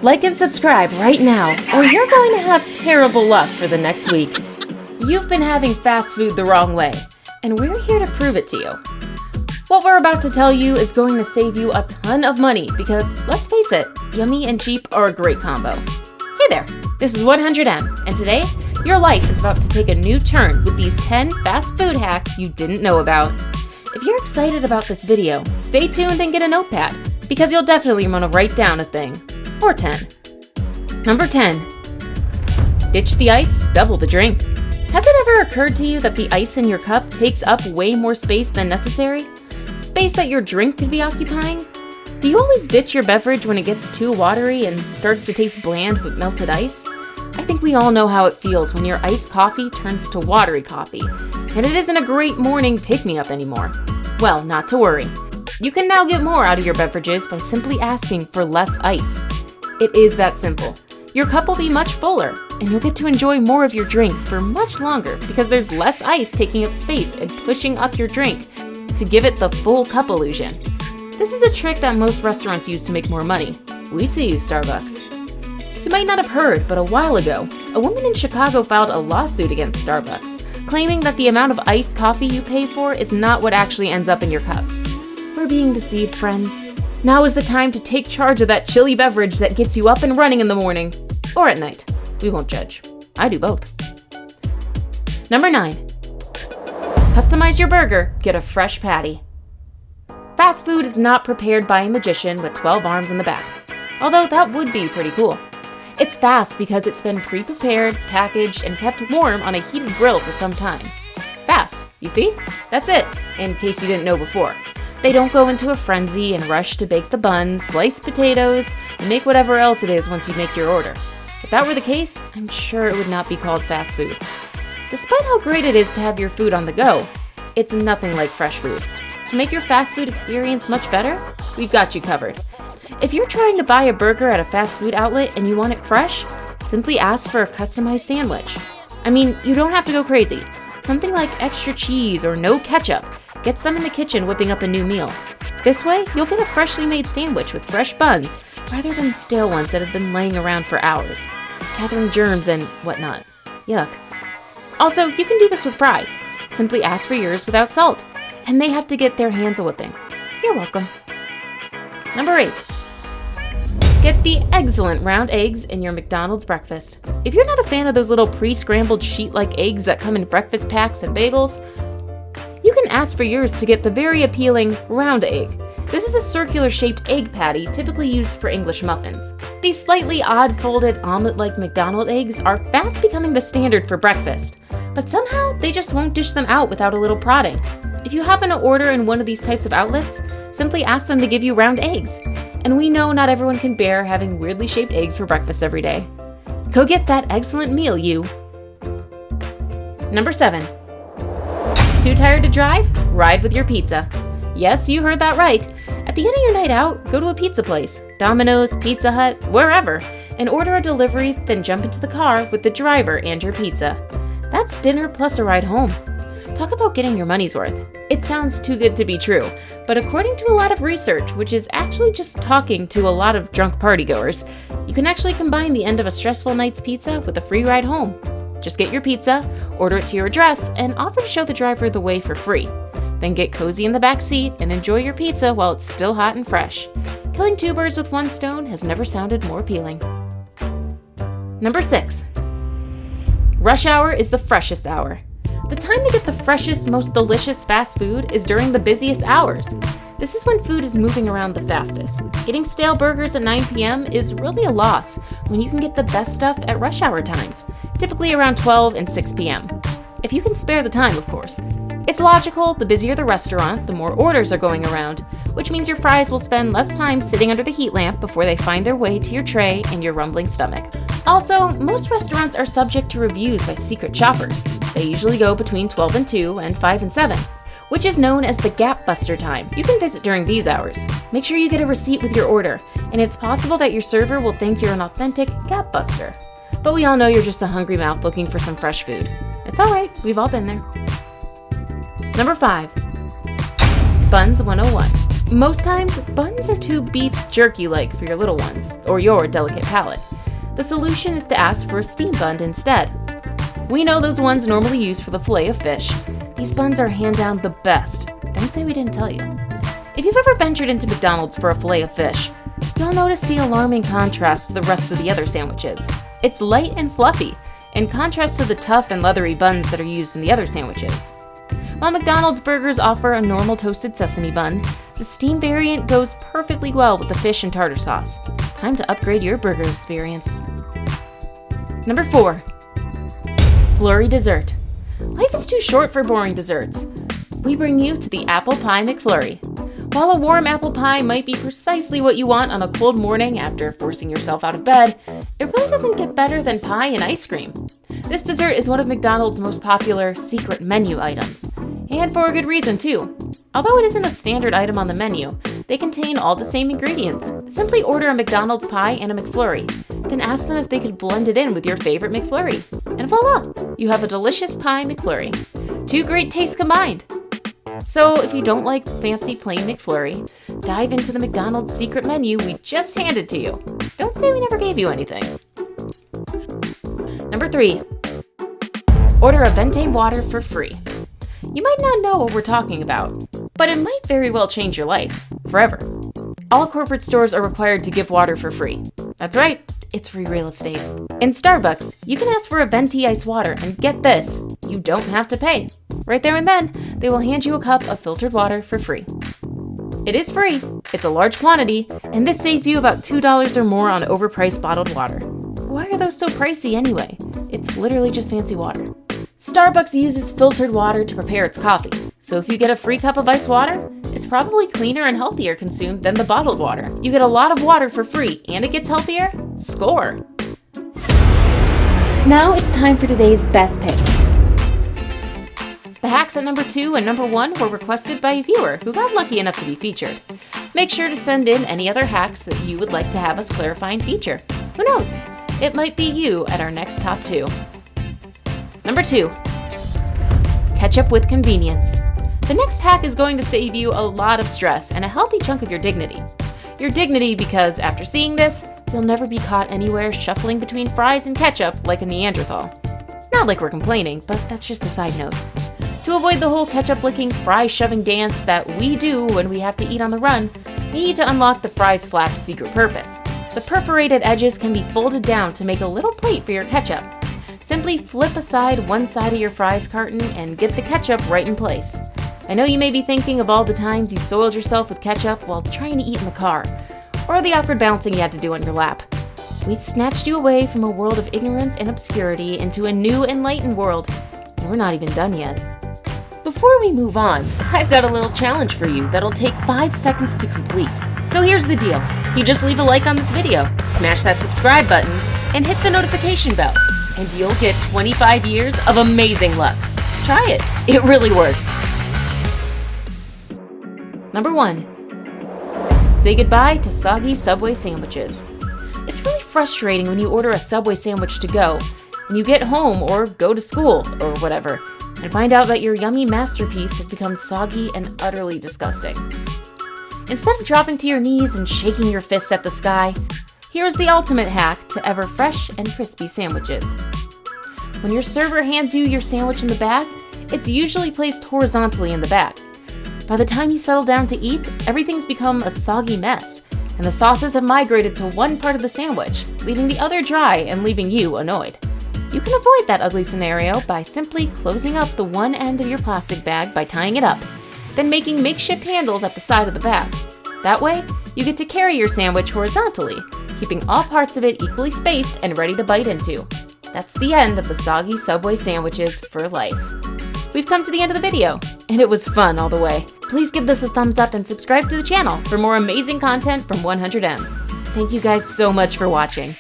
Like and subscribe right now, or you're going to have terrible luck for the next week. You've been having fast food the wrong way, and we're here to prove it to you. What we're about to tell you is going to save you a ton of money because, let's face it, yummy and cheap are a great combo. Hey there, this is 100M, and today, your life is about to take a new turn with these 10 fast food hacks you didn't know about. If you're excited about this video, stay tuned and get a notepad, because you'll definitely want to write down a thing. Or 10. Number 10. Ditch the ice, double the drink. Has it ever occurred to you that the ice in your cup takes up way more space than necessary? Space that your drink could be occupying? Do you always ditch your beverage when it gets too watery and starts to taste bland with melted ice? I think we all know how it feels when your iced coffee turns to watery coffee, and it isn't a great morning pick-me-up anymore. Well, not to worry. You can now get more out of your beverages by simply asking for less ice. It is that simple. Your cup will be much fuller, and you'll get to enjoy more of your drink for much longer because there's less ice taking up space and pushing up your drink to give it the full cup illusion. This is a trick that most restaurants use to make more money. We see you, Starbucks. You might not have heard, but a while ago, a woman in Chicago filed a lawsuit against Starbucks, claiming that the amount of iced coffee you pay for is not what actually ends up in your cup. We're being deceived, friends. Now is the time to take charge of that chilly beverage that gets you up and running in the morning. Or at night. We won't judge. I do both. Number 9. Customize your burger, get a fresh patty. Fast food is not prepared by a magician with 12 arms in the back, although that would be pretty cool. It's fast because it's been pre-prepared, packaged, and kept warm on a heated grill for some time. Fast, you see? That's it, in case you didn't know before. They don't go into a frenzy and rush to bake the buns, slice potatoes, and make whatever else it is once you make your order. If that were the case, I'm sure it would not be called fast food. Despite how great it is to have your food on the go, it's nothing like fresh food. To make your fast food experience much better, we've got you covered. If you're trying to buy a burger at a fast food outlet and you want it fresh, simply ask for a customized sandwich. I mean, you don't have to go crazy. Something like extra cheese or no ketchup gets them in the kitchen whipping up a new meal. This way, you'll get a freshly made sandwich with fresh buns rather than stale ones that have been laying around for hours, gathering germs and whatnot. Yuck. Also, you can do this with fries. Simply ask for yours without salt, and they have to get their hands a whipping. You're welcome. Number 8. Get the EGGCELLENT round eggs in your McDonald's breakfast. If you're not a fan of those little pre-scrambled sheet-like eggs that come in breakfast packs and bagels, you can ask for yours to get the very appealing round egg. This is a circular-shaped egg patty typically used for English muffins. These slightly odd-folded omelet-like McDonald's eggs are fast becoming the standard for breakfast, but somehow they just won't dish them out without a little prodding. If you happen to order in one of these types of outlets, simply ask them to give you round eggs. And we know not everyone can bear having weirdly shaped eggs for breakfast every day. Go get that excellent meal, you. Number 7. Too tired to drive? Ride with your pizza. Yes, you heard that right. At the end of your night out, go to a pizza place, Domino's, Pizza Hut, wherever, and order a delivery, then jump into the car with the driver and your pizza. That's dinner plus a ride home. Talk about getting your money's worth. It sounds too good to be true, but according to a lot of research, which is actually just talking to a lot of drunk partygoers, you can actually combine the end of a stressful night's pizza with a free ride home. Just get your pizza, order it to your address, and offer to show the driver the way for free. Then get cozy in the back seat and enjoy your pizza while it's still hot and fresh. Killing 2 birds with 1 stone has never sounded more appealing. Number 6. Rush hour is the freshest hour. The time to get the freshest, most delicious fast food is during the busiest hours. This is when food is moving around the fastest. Getting stale burgers at 9 p.m. is really a loss when you can get the best stuff at rush hour times, typically around 12 and 6 p.m. If you can spare the time, of course. It's logical, the busier the restaurant, the more orders are going around, which means your fries will spend less time sitting under the heat lamp before they find their way to your tray and your rumbling stomach. Also, most restaurants are subject to reviews by secret shoppers. They usually go between 12 and 2 and 5 and 7, which is known as the gap buster time. You can visit during these hours. Make sure you get a receipt with your order, and it's possible that your server will think you're an authentic gap buster. But we all know you're just a hungry mouth looking for some fresh food. It's alright, we've all been there. Number 5. Buns 101. Most times, buns are too beef jerky-like for your little ones, or your delicate palate. The solution is to ask for a steam bun instead. We know those ones normally used for the fillet of fish. These buns are hand down the best. Don't say we didn't tell you. If you've ever ventured into McDonald's for a fillet of fish, you'll notice the alarming contrast to the rest of the other sandwiches. It's light and fluffy, in contrast to the tough and leathery buns that are used in the other sandwiches. While McDonald's burgers offer a normal toasted sesame bun, the steam variant goes perfectly well with the fish and tartar sauce. Time to upgrade your burger experience. Number 4. Flurry dessert. Life is too short for boring desserts. We bring you to the Apple Pie McFlurry. While a warm apple pie might be precisely what you want on a cold morning after forcing yourself out of bed, it really doesn't get better than pie and ice cream. This dessert is one of McDonald's most popular secret menu items, and for a good reason too. Although it isn't a standard item on the menu, they contain all the same ingredients. Simply order a McDonald's pie and a McFlurry, then ask them if they could blend it in with your favorite McFlurry. And voila! You have a delicious pie McFlurry. 2 great tastes combined. So if you don't like fancy plain McFlurry, dive into the McDonald's secret menu we just handed to you. Don't say we never gave you anything. Number 3. Order a venti water for free. You might not know what we're talking about, but it might very well change your life, forever. All corporate stores are required to give water for free. That's right, it's free real estate. In Starbucks, you can ask for a venti ice water and get this, you don't have to pay. Right there and then, they will hand you a cup of filtered water for free. It is free, it's a large quantity, and this saves you about $2 or more on overpriced bottled water. Why are those so pricey anyway? It's literally just fancy water. Starbucks uses filtered water to prepare its coffee, so if you get a free cup of ice water, it's probably cleaner and healthier consumed than the bottled water. You get a lot of water for free, and it gets healthier? Score! Now it's time for today's best pick. The hacks at number 2 and number 1 were requested by a viewer who got lucky enough to be featured. Make sure to send in any other hacks that you would like to have us clarify and feature. Who knows? It might be you at our next top 2. Number 2. Ketchup with convenience. The next hack is going to save you a lot of stress and a healthy chunk of your dignity. Your dignity because, after seeing this, you'll never be caught anywhere shuffling between fries and ketchup like a Neanderthal. Not like we're complaining, but that's just a side note. To avoid the whole ketchup-licking, fry-shoving dance that we do when we have to eat on the run, you need to unlock the fries flap's secret purpose. The perforated edges can be folded down to make a little plate for your ketchup. Simply flip aside one side of your fries carton and get the ketchup right in place. I know you may be thinking of all the times you soiled yourself with ketchup while trying to eat in the car, or the awkward bouncing you had to do on your lap. We've snatched you away from a world of ignorance and obscurity into a new enlightened world, and we're not even done yet. Before we move on, I've got a little challenge for you that'll take 5 seconds to complete. So here's the deal. You just leave a like on this video, smash that subscribe button, and hit the notification bell, and you'll get 25 years of amazing luck. Try it. It really works. Number 1. Say goodbye to soggy Subway sandwiches. It's really frustrating when you order a Subway sandwich to go, and you get home or go to school or whatever, and find out that your yummy masterpiece has become soggy and utterly disgusting. Instead of dropping to your knees and shaking your fists at the sky, here's the ultimate hack to ever fresh and crispy sandwiches. When your server hands you your sandwich in the bag, it's usually placed horizontally in the bag. By the time you settle down to eat, everything's become a soggy mess, and the sauces have migrated to one part of the sandwich, leaving the other dry and leaving you annoyed. You can avoid that ugly scenario by simply closing up the one end of your plastic bag by tying it up, then making makeshift handles at the side of the bag. That way, you get to carry your sandwich horizontally, keeping all parts of it equally spaced and ready to bite into. That's the end of the soggy Subway sandwiches for life. We've come to the end of the video, and it was fun all the way. Please give this a thumbs up and subscribe to the channel for more amazing content from 100M. Thank you guys so much for watching.